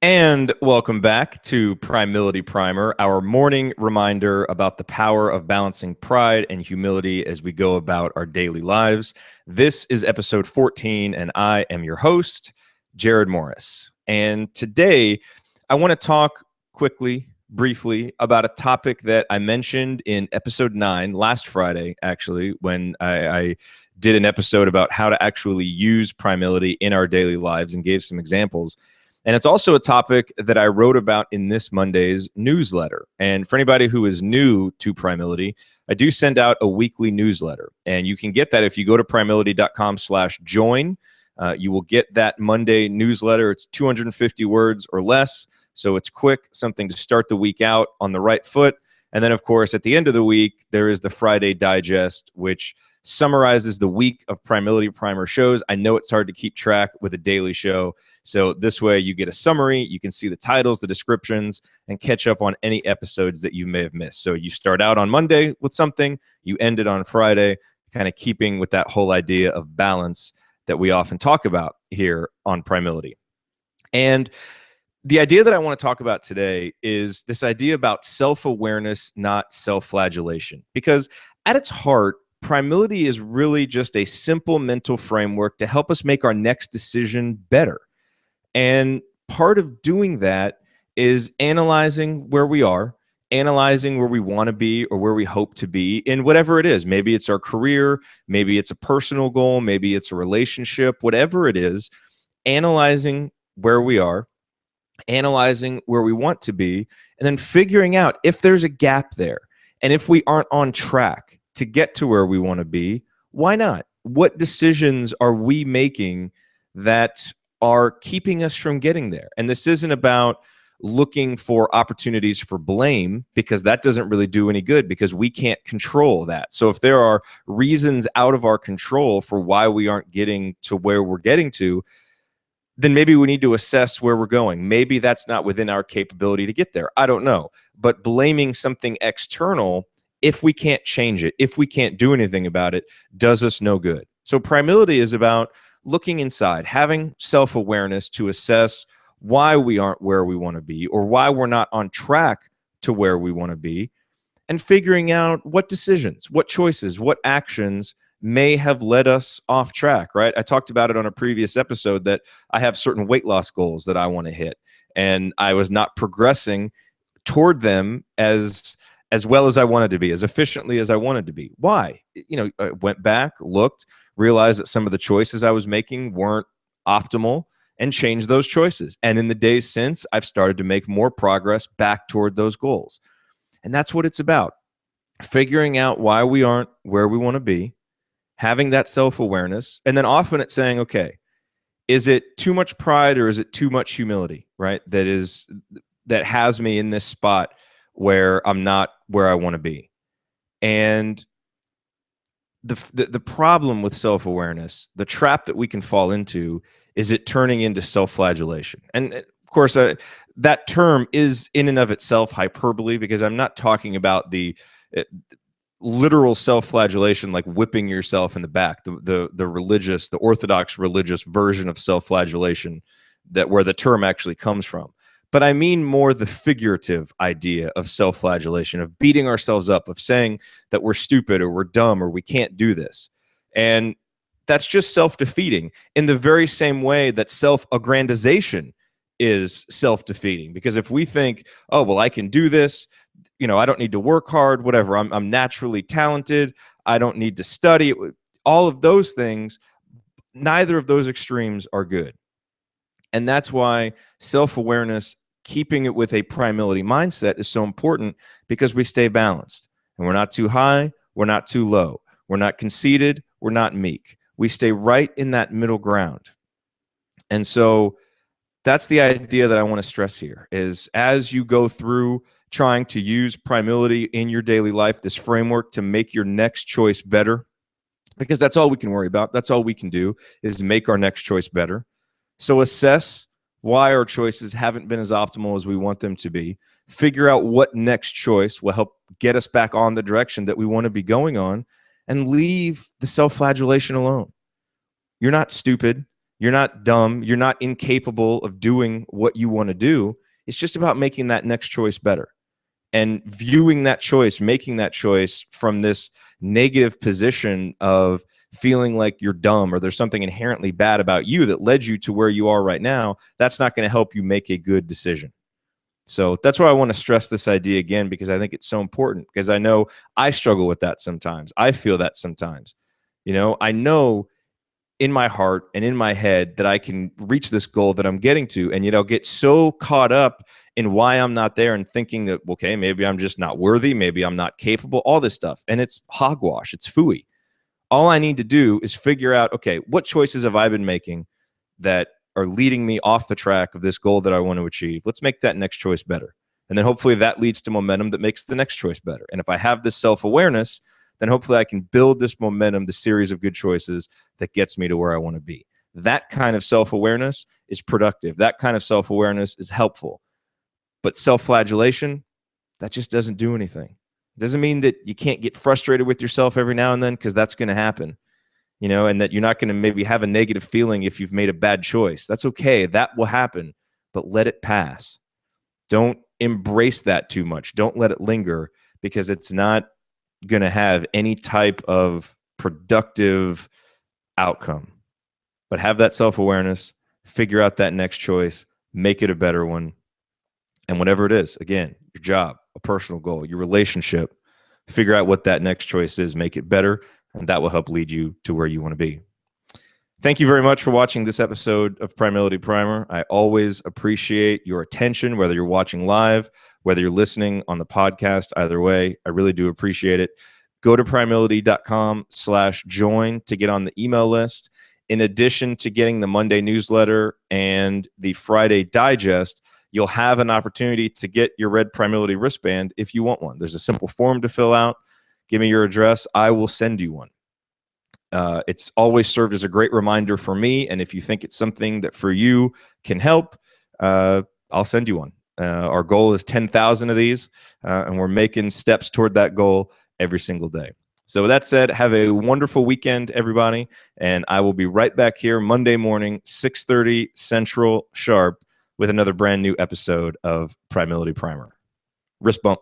And welcome back to Primility Primer, our morning reminder about the power of balancing pride and humility as we go about our daily lives. This is episode 14, and I am your host, Jared Morris. And today, I want to talk quickly, briefly, about a topic that I mentioned in episode 9 last Friday, actually, when I did an episode about how to actually use Primility in our daily lives and gave some examples. And it's also a topic that I wrote about in this Monday's newsletter. And for anybody who is new to Primility, I do send out a weekly newsletter. And you can get that if you go to primility.com/join. You will get that Monday newsletter. It's 250 words or less. So it's quick, something to start the week out on the right foot. And then, of course, at the end of the week, there is the Friday Digest, which summarizes the week of Primility Primer shows. I know it's hard to keep track with a daily show. So this way you get a summary, you can see the titles, the descriptions, and catch up on any episodes that you may have missed. So you start out on Monday with something, you end it on Friday, kind of keeping with that whole idea of balance that we often talk about here on Primility. And the idea that I want to talk about today is this idea about self-awareness, not self-flagellation. Because at its heart, Primility is really just a simple mental framework to help us make our next decision better. And part of doing that is analyzing where we are, analyzing where we want to be or where we hope to be in whatever it is. Maybe it's our career, maybe it's a personal goal, maybe it's a relationship, whatever it is, analyzing where we are, analyzing where we want to be, and then figuring out if there's a gap there. And if we aren't on track to get to where we want to be, why not? What decisions are we making that are keeping us from getting there? And this isn't about looking for opportunities for blame, because that doesn't really do any good, because we can't control that. So if there are reasons out of our control for why we aren't getting to where we're getting to, then maybe we need to assess where we're going. Maybe that's not within our capability to get there. I don't know. But blaming something external, if we can't change it, if we can't do anything about it, does us no good. So Primility is about looking inside, having self-awareness to assess why we aren't where we want to be or why we're not on track to where we want to be, and figuring out what decisions, what choices, what actions may have led us off track, right? I talked about it on a previous episode that I have certain weight loss goals that I want to hit, and I was not progressing toward them as well as I wanted to be, as efficiently as I wanted to be. Why? I went back, looked, realized that some of the choices I was making weren't optimal, and changed those choices. And in the days since, I've started to make more progress back toward those goals. And that's what it's about. Figuring out why we aren't where we want to be, having that self-awareness, and then often it's saying, okay, is it too much pride or is it too much humility, right? That has me in this spot where I'm not where I want to be. And the problem with self-awareness, the trap that we can fall into, is it turning into self-flagellation. And of course, that term is in and of itself hyperbole, because I'm not talking about the literal self-flagellation, like whipping yourself in the back, the orthodox religious version of self-flagellation, that where the term actually comes from. But I mean more the figurative idea of self-flagellation, of beating ourselves up, of saying that we're stupid or we're dumb or we can't do this. And that's just self-defeating, in the very same way that self-aggrandization is self-defeating. Because if we think, oh, well, I can do this, I don't need to work hard, whatever, I'm naturally talented, I don't need to study, all of those things, neither of those extremes are good. And that's why self-awareness, keeping it with a Primility mindset, is so important, because we stay balanced. And we're not too high, we're not too low. We're not conceited, we're not meek. We stay right in that middle ground. And so that's the idea that I want to stress here, is as you go through trying to use Primility in your daily life, this framework to make your next choice better, because that's all we can worry about. That's all we can do, is make our next choice better. So assess why our choices haven't been as optimal as we want them to be. Figure out what next choice will help get us back on the direction that we want to be going on, and leave the self-flagellation alone. You're not stupid. You're not dumb. You're not incapable of doing what you want to do. It's just about making that next choice better and viewing that choice, making that choice from this negative position of feeling like you're dumb or there's something inherently bad about you that led you to where you are right now. That's not going to help you make a good decision. So that's why I want to stress this idea again, because I think it's so important, because I know I struggle with that sometimes. I feel that sometimes. I know in my heart and in my head that I can reach this goal that I'm getting to. And yet I'll get so caught up in why I'm not there and thinking that, okay, maybe I'm just not worthy. Maybe I'm not capable, all this stuff. And it's hogwash. It's phooey. All I need to do is figure out, okay, what choices have I been making that are leading me off the track of this goal that I want to achieve? Let's make that next choice better. And then hopefully that leads to momentum that makes the next choice better. And if I have this self-awareness, then hopefully I can build this momentum, the series of good choices that gets me to where I want to be. That kind of self-awareness is productive. That kind of self-awareness is helpful. But self-flagellation, that just doesn't do anything. It doesn't mean that you can't get frustrated with yourself every now and then, because that's going to happen, and that you're not going to maybe have a negative feeling if you've made a bad choice. That's okay. That will happen, but let it pass. Don't embrace that too much. Don't let it linger, because it's not going to have any type of productive outcome. But have that self-awareness, figure out that next choice, make it a better one. And whatever it is, again, your job, a personal goal, your relationship, figure out what that next choice is, make it better, and that will help lead you to where you want to be. Thank you very much for watching this episode of Primility Primer. I always appreciate your attention, whether you're watching live, whether you're listening on the podcast. Either way, I really do appreciate it. Go to primility.com/join to get on the email list. In addition to getting the Monday newsletter and the Friday digest, you'll have an opportunity to get your red Primility wristband if you want one. There's a simple form to fill out. Give me your address. I will send you one. It's always served as a great reminder for me. And if you think it's something that for you can help, I'll send you one. Our goal is 10,000 of these, and we're making steps toward that goal every single day. So with that said, have a wonderful weekend, everybody. And I will be right back here Monday morning, 6:30 Central sharp, with another brand new episode of Primility Primer. Wrist bump.